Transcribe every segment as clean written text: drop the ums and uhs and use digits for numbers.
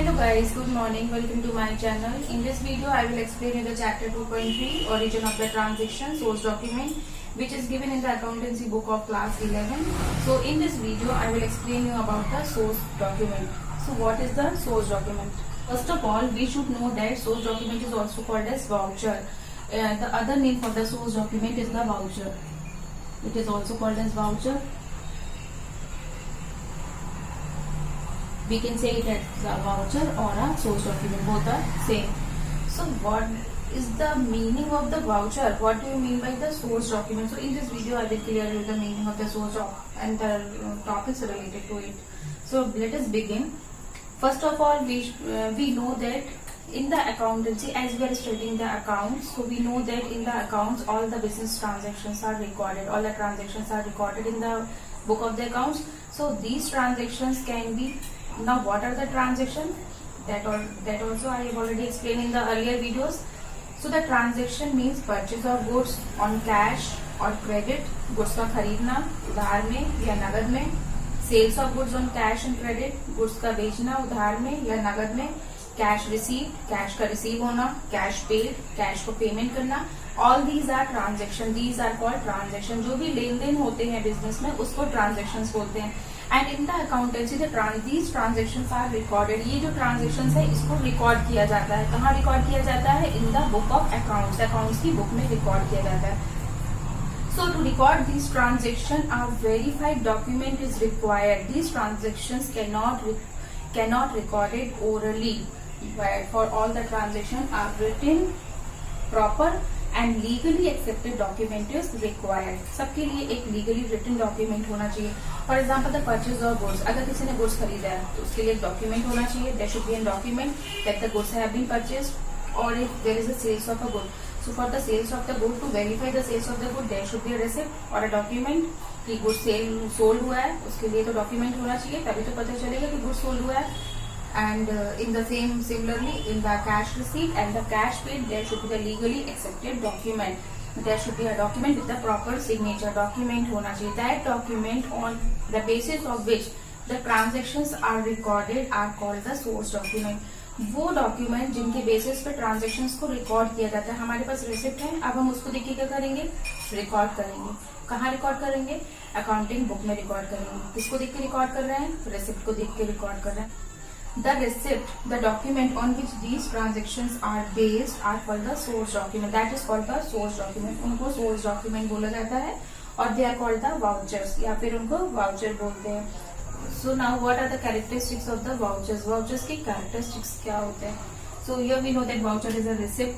Hello guys, good morning. Welcome to my channel. In this video, I will explain you the chapter 2.3 origin of the transaction source document, which is given in the accountancy book of class 11. So in this video, I will explain you about the source document. So what is the source document? First of all, we should know that source document is also called as voucher. The other name for the source document is the voucher. It is also called as voucher. We can say it as a voucher or a source document, both are same. So what is the meaning of the voucher? What do you mean by the source document? So in this video I will clear you the meaning of the source and the topics related to it. So let us begin. First of all, we know that in the accountancy, as we are studying the accounts, so we know that in the accounts all the business transactions are recorded, all the transactions are recorded in the book of the accounts. So these transactions can be. Now what are the transactions? That also I have already explained in the earlier videos. So the transaction means purchase of goods on cash or credit, goods का खरीदना उधार में या नगद में, sales of goods on cash and credit, goods का बेचना उधार में या नगद में, cash receipt, cash का receive होना, cash paid, cash को payment करना. All these are transaction. These are called transaction. जो भी लेन देन होते हैं बिजनेस में उसको transactions बोलते हैं. And in the accountancy, these transactions are recorded. ये जो transactions है इसको record किया जाता है. कहाँ record किया जाता है? In the book of accounts. Accounts की book में record किया जाता है. So to record these transactions, a verified document is required. These transactions cannot recorded orally. But for all the transactions are written, proper and legally accepted document is required. सबके लिए एक legally written document होना चाहिए. For example, the purchase of goods. अगर किसी ने goods खरीदा है तो उसके लिए एक document होना चाहिए. There should be a document that the goods have been purchased, or if there is a sales of a good. So for the sales of the good, to verify the sales of the good, there should be a receipt or a document कि goods sold हुआ है. उसके लिए तो document होना चाहिए, तभी तो पता चलेगा कि goods sold हुआ है. And in the similarly in the cash receipt and the cash paid, there should be the legally accepted document. There should be a document with the proper signature. Document होना चाहिए. That document on the basis of which the transactions are recorded are called the source document. वो document जिनके basis पे transactions को record किया जाता है. हमारे पास रिसिप्ट है, अब हम उसको देखिए क्या करेंगे, रिकॉर्ड करेंगे. कहाँ रिकॉर्ड करेंगे? अकाउंटिंग बुक में रिकॉर्ड करेंगे. किसको देख के रिकॉर्ड कर रहे हैं? रिसिप्ट को देख के रिकॉर्ड कर रहे हैं. The receipt, the document on which these transactions are based, are called the source document. That is called the source document. उनको source document बोला जाता है और they are called the vouchers या फिर उनको voucher बोलते हैं. So now what are the characteristics of the vouchers? Vouchers की characteristics क्या होते हैं? So here we know that voucher is a receipt.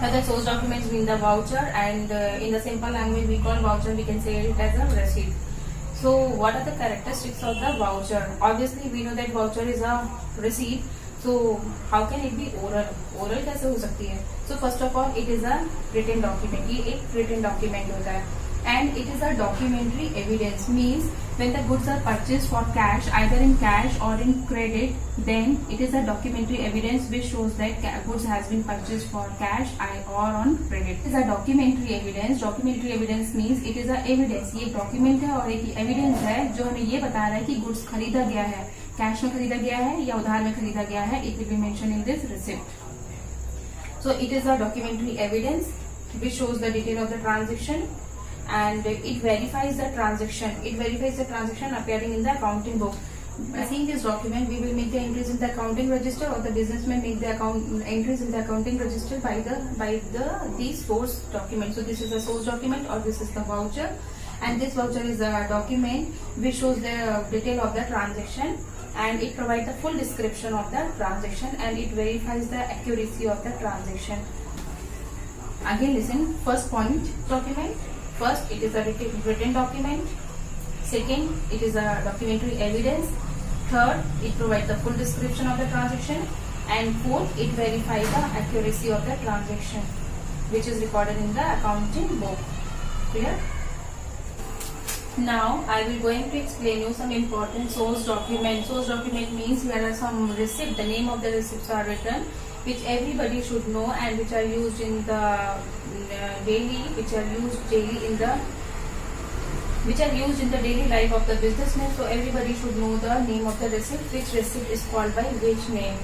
The source documents mean the voucher, and in the simple language we call voucher, we can say it as a receipt. So what are the characteristics of the voucher? Obviously we know that voucher is a receipt. So how can it be oral? Oral कैसे हो सकती है? So first of all, it is a written document. ये एक written document होता है. And it is a documentary evidence. Means when the goods are purchased for cash, either in cash or in credit, then it is a documentary evidence which shows that goods has been purchased for cash or on credit. It is a documentary evidence. Documentary evidence means it is a evidence. ये document है और एक evidence है जो हमें ये बता रहा है कि goods खरीदा गया है, कैश में खरीदा गया है या उधार में खरीदा गया है. It will be mentioned in this receipt. So it is a documentary evidence which shows the detail of the transaction. And it verifies the transaction. It verifies the transaction appearing in the accounting book. By seeing this document, we will make the entries in the accounting register, or the businessman make the entries in the accounting register by the source document. So this is a source document, or this is the voucher, and this voucher is a document which shows the detail of the transaction, and it provides the full description of the transaction, and it verifies the accuracy of the transaction. Again, listen. First point, document. First, it is a written document. Second, it is a documentary evidence. Third, it provides the full description of the transaction. And fourth, it verifies the accuracy of the transaction, which is recorded in the accounting book. Clear? Now, I will going to explain you some important source document. Source document means there are some receipt. The name of the receipts are written, which everybody should know and which are used in the daily in the which are used in the daily life of the businessman. So everybody should know the name of the receipt. Which receipt is called by which name?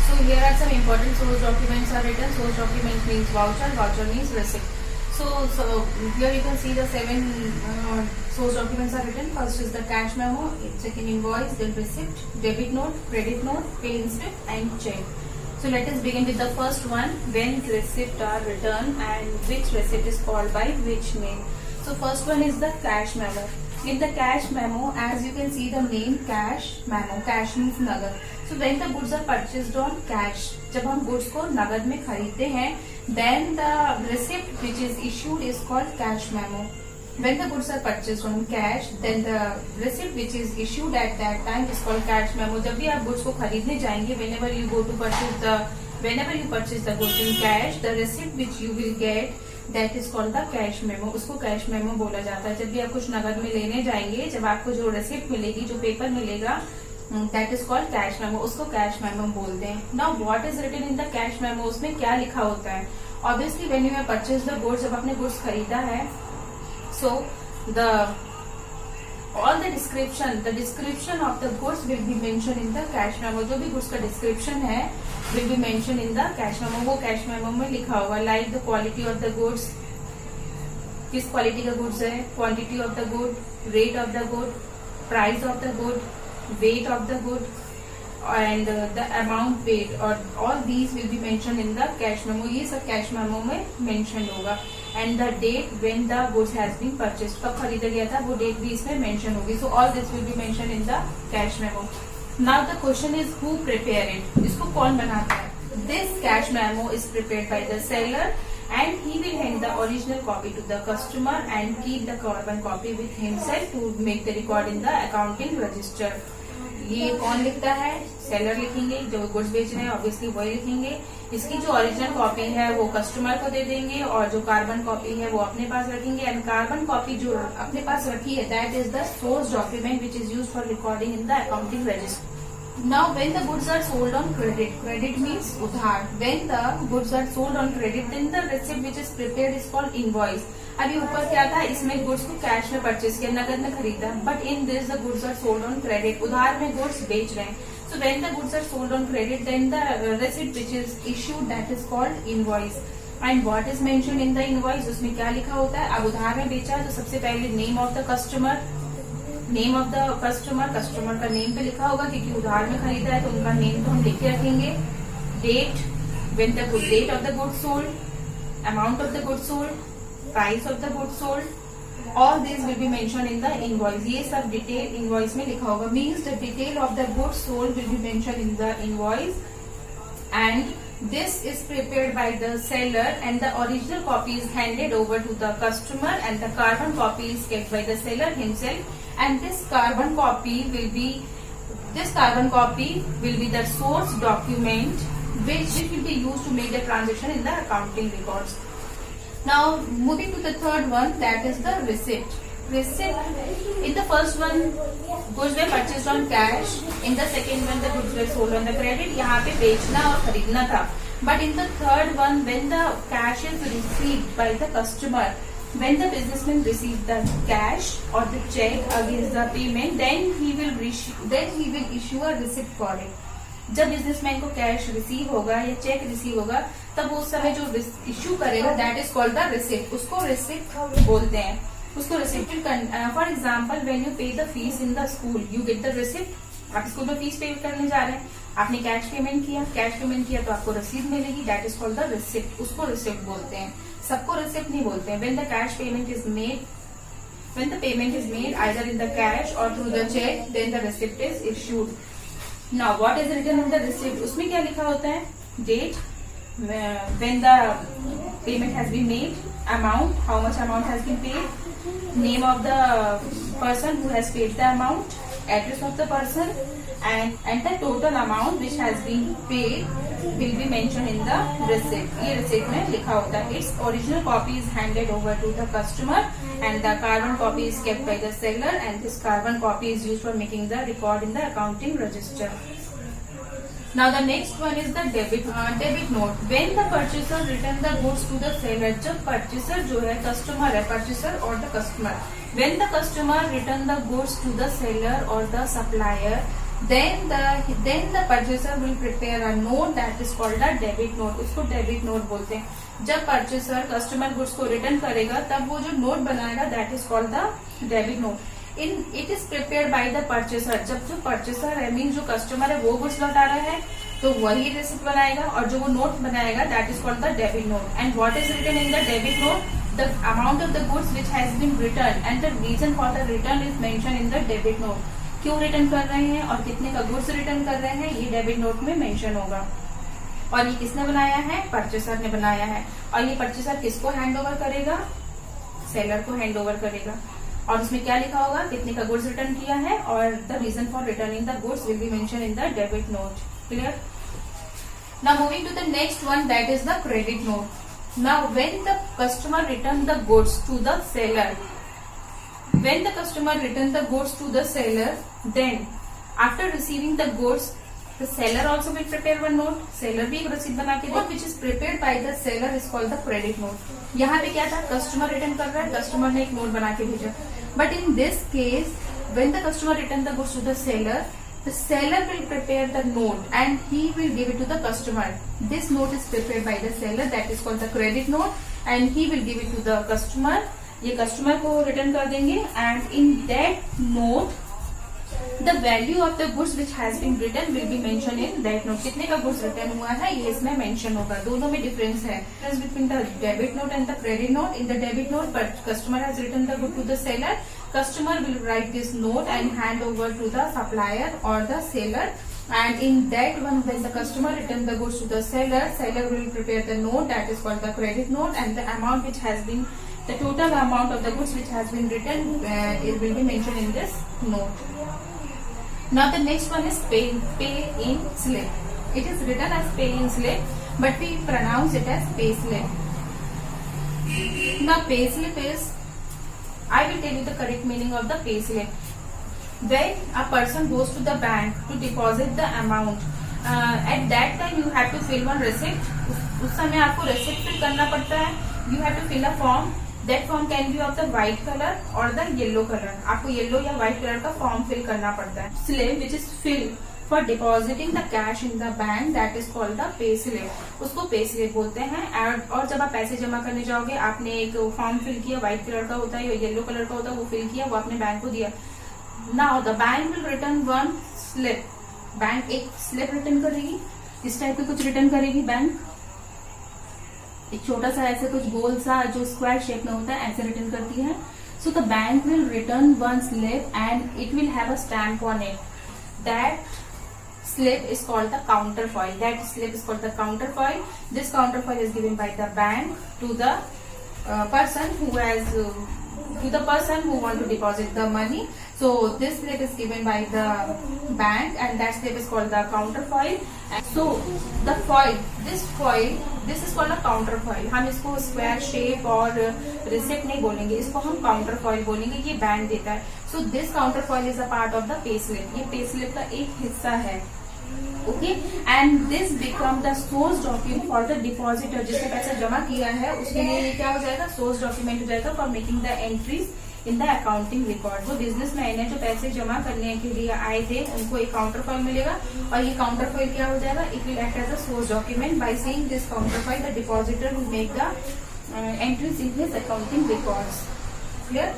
So here are some important source documents are written. Source document means voucher. Voucher means receipt. So here you can see the 7 source documents are written. First is the cash memo, second invoice, then receipt, debit note, credit note, pay slip, and check. So let us begin with the first one. When receipts are returned and which receipt is called by which name? So first one is the cash memo. In the cash memo, as you can see the name cash memo, cash means नगद. So when the goods are purchased on cash, जब हम goods को नगद में खरीदते हैं, then the receipt which is issued is called cash memo. When the goods are purchased on cash, then the receipt which is issued at that time is called cash memo. जब भी आप goods को खरीदने जाएंगे, whenever you purchase the goods in cash, the receipt which you will get, that is called the cash memo. उसको cash memo बोला जाता है. जब भी आप कुछ नगद में लेने जाएंगे, जब आपको जो receipt मिलेगी, जो पेपर मिलेगा, that is called cash memo. उसको cash memo बोलते हैं. Now what is written in the cash memo? उसमें क्या लिखा होता है? Obviously when you have purchased the goods, जब आपने goods खरीदा है, so all the description of the goods will be mentioned in the cash memo. जो भी goods का description है will be mentioned in the cash memo. वो cash memo में लिखा होगा. Like the quality of the goods, किस quality का goods है, quantity of the good, rate of the good, price of the good, weight of the good, and the amount paid, or all these will be mentioned in the cash memo. ये सब cash memo में mentioned होगा. And the date when the goods has been purchased, कब खरीदा गया था वो date भी इसमें mention होगी. So all this will be mentioned in the cash memo. Now the question is who prepare it? इसको कौन बनाता है? This cash memo is prepared by the seller and he will hand the original copy to the customer and keep the carbon copy with himself to make the record in the accounting register. ये कौन लिखता है? Seller लिखेंगे. जो goods बेच रहे हैं obviously वही लिखेंगे. इसकी जो ओरिजिनल कॉपी है वो कस्टमर को दे देंगे और जो कार्बन कॉपी है वो अपने पास रखेंगे. एंड कार्बन कॉपी जो अपने पास रखी है, that is the source document which is used for recording in the accounting register. Now when the goods are sold on credit means उधार. When the goods are sold on credit, then the receipt which is prepared is called invoice. अभी ऊपर क्या था, इसमें goods को cash में purchase किया, नगद में खरीदा. But in this the goods are sold on credit. उधार में गुड्स बेच रहे हैं. So when the goods are sold on credit, then the receipt which is issued, that is called invoice. And what is mentioned in the invoice? उसमें क्या लिखा होता है? अब उधार में बेचा तो सबसे पहले name of the customer, customer का नेम पे लिखा होगा क्योंकि उधार में खरीदा है तो उनका नेम तो हम लिख के रखेंगे. Date, when the date of the goods sold, amount of the goods sold, price of the goods sold, all these will be mentioned in the invoice. ये सब डिटेल इनवॉइस में लिखा होगा. Means the detail of the goods sold will be mentioned in the invoice, and this is prepared by the seller and the original copy is handed over to the customer and the carbon copy is kept by the seller himself. And this carbon copy will be the source document which will be used to make the transaction in the accounting records. Now moving to the third one, that is the receipt. In the first one, goods were purchased on cash. In the second one, the goods were sold on the credit. यहाँ पे बेचना और खरीदना था. But in the third one, when the cash is received by the customer, when the businessman receives the cash or the check against the payment, then he will issue a receipt for it. जब businessman को cash receive होगा या check receive होगा, तब उस समय जो issue करेगा, that is called the receipt. उसको रिसिप्ट बोलते हैं. उसको receipt. For example, when you pay the fees in the school, you get the receipt. आप स्कूल में फीस पे करने जा रहे हैं, आपने कैश पेमेंट किया तो आपको रसीद मिलेगी. That is called the receipt. उसको रिसिप्ट बोलते हैं. सबको रिसिप्ट नहीं बोलते हैं. When the cash payment is made, when the payment is made either in the cash or through the check, then the receipt is issued. Now what is written in the receipt? उसमें क्या लिखा होता है? Date, when the payment has been made, amount, how much amount has been paid, name of the person who has paid the amount, address of the person, and the total amount which has been paid will be mentioned in the receipt. ये receipt में लिखा होता है. Its original copy is handed over to the customer and the carbon copy is kept by the seller, and this carbon copy is used for making the record in the accounting register. Now the next one is the debit note. When the purchaser return the goods to the seller, जब purchaser जो है customer है, purchaser or the customer, when the customer return the goods to the seller or the supplier, then the purchaser will prepare a note that is called a debit note. उसको debit note बोलते हैं. जब purchaser customer goods को return करेगा तब वो जो note बनाएगा that is called the debit note. It is prepare by the purchaser. जब जो परचेसर है मीन जो कस्टमर है वो गुड्स लौटा रहा है तो वही रिसिप्ट बनाएगा और जो वो नोट बनाएगा that is called the debit note. And what is written in the debit note? The amount of the goods which has been return and the reason for the return is mention in the debit note. क्यों return कर रहे हैं और कितने का goods return कर रहे हैं ये डेबिट नोट में मेंशन होगा. और ये किसने बनाया है? परचेसर ने बनाया है. और ये परचेसर किसको हैंड ओवर करेगा? सेलर को हैंड ओवर करेगा. और उसमें क्या लिखा होगा? कितने का गुड्स रिटर्न किया है और the reason for returning the goods will be mention in the debit note. Clear? Now moving to the next one that is the credit note. Now when the customer return the goods to the seller, when the customer return the goods to the seller, then after receiving the goods the seller also will prepare one note. seller भी एक रसीद बना के देगा which is prepared by the seller is called the credit note. यहाँ पे क्या था? कस्टमर रिटर्न कर रहा है, कस्टमर ने एक नोट बना के भेजा. But in this case when the customer return the goods to the seller will prepare the note and he will give it to the customer. This note is prepared by the seller that is called the credit note and he will give it to the customer. ये customer को return कर देंगे and in that note the value of the goods which has been return will be mention in that note. कितने का goods return हुआ है ये इसमें मेंशन होगा. दोनों में डिफरेंस है. Difference between the debit note and the credit note. In the debit note but customer has return the good to the seller. Customer will write this note and hand over to the supplier or the seller. And in that one, when the customer return the goods to the seller will prepare the note that is called the credit note and the amount which has been, the total amount of the goods which has been written, it will be mentioned in this note. Now the next one is pay in slip. It is written as pay in slip, but we pronounce it as pay slip. Now pay slip is, I will tell you the correct meaning of the pay slip. When a person goes to the bank to deposit the amount, at that time you have to fill one receipt. उस समय आपको receipt fill करना पड़ता है. You have to fill a form. That form can be of the white color or the yellow color. आपको yellow या white color का form fill करना पड़ता है. Slip which is filled for depositing the cash in the bank that is called the pay slip. उसको pay slip बोलते हैं. और जब आप पैसे जमा करने जाओगे आपने एक फॉर्म फिल किया, व्हाइट कलर का होता है या येलो कलर का होता है, वो फिल किया, वो आपने बैंक को दिया. Now the bank will return one slip. Bank एक स्लिप रिटर्न करेगी. इस टाइप की कुछ रिटर्न करेगी बैंक. एक छोटा सा ऐसे कुछ गोल सा जो स्क्वायर शेप में होता है ऐसे रिटर्न करती है. So the bank will return one slip and it will have a stamp on it. That slip is called the counterfoil. That slip is called the counterfoil. This counterfoil is given by the bank to the person who has to the person who want to deposit the money. So this slip is given by the bank and that slip is called the counterfoil. So the foil, this is called a counterfoil. हम इसको square shape और receipt नहीं बोलेंगे, इसको हम counterfoil बोलेंगे. ये bank देता है. So this counterfoil is a part of the pay slip. ये pay slip का एक हिस्सा है. Okay, and this become the source document for the depositor. जिसने पैसा जमा किया है उसके लिए ये क्या हो जाएगा? सोर्स डॉक्यूमेंट हो जाएगा for making the entries in the accounting record. वो बिजनेसमैन है जो पैसे जमा करने के लिए आए थे उनको एक काउंटरफॉइल मिलेगा और ये काउंटरफॉइल क्या हो जाएगा? It will act as a source document. By seeing this counterfoil the depositor will make the entries in his accounting records. Clear?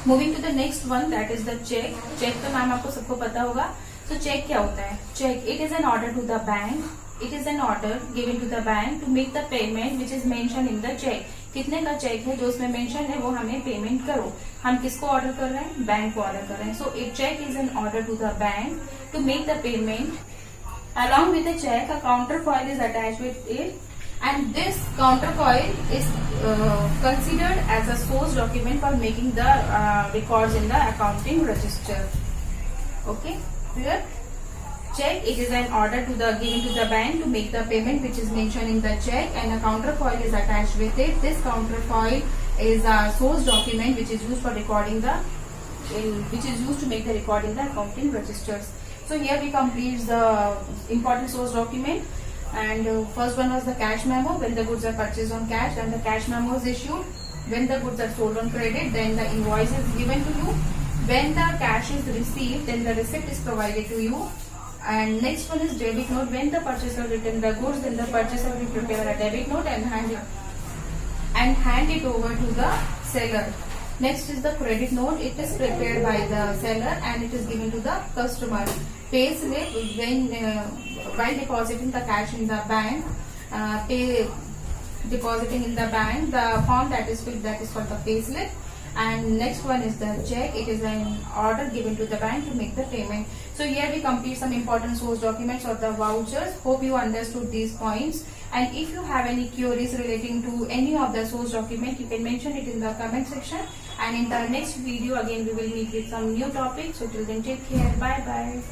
Moving to the next one that is the cheque. Cheque का नाम आपको सबको पता होगा. तो check क्या होता है? Cheque it is an order to the bank. It is an order given to the bank to make the payment which is mention in the cheque. कितने का चेक है जो उसमें मेंशन है वो हमें पेमेंट करो. हम किसको ऑर्डर कर रहे हैं? बैंक को ऑर्डर कर रहे हैं. So it cheque is an order to the bank to make the payment. Along with the cheque a counterfoil is attached with it and this counterfoil is considered as a source document for making the records in the accounting register. Okay, clear? Check, it is an order to the given to the bank to make the payment which is mentioned in the check and a counterfoil is attached with it. This counterfoil is a source document which is used for recording the which is used to make the record in the accounting registers. So here we complete the important source document. And first one was the cash memo, when the goods are purchased on cash, then the cash memo is issued. When the goods are sold on credit, then the invoice is given to you. When the cash is received, then the receipt is provided to you. And next one is debit note. When the purchaser return the goods, then the purchaser will prepare a debit note and hand it over to the seller. Next is the credit note. It is prepared by the seller and it is given to the customer. Pay slip, while depositing the cash in the bank, depositing in the bank, the form that is filled, that is called the pay slip. And next one is the check. It is an order given to the bank to make the payment. So here we complete some important source documents or the vouchers. Hope you understood these points. And if you have any queries relating to any of the source document, you can mention it in the comment section. And in the next video again we will meet with some new topics. So till then, take care. Bye bye.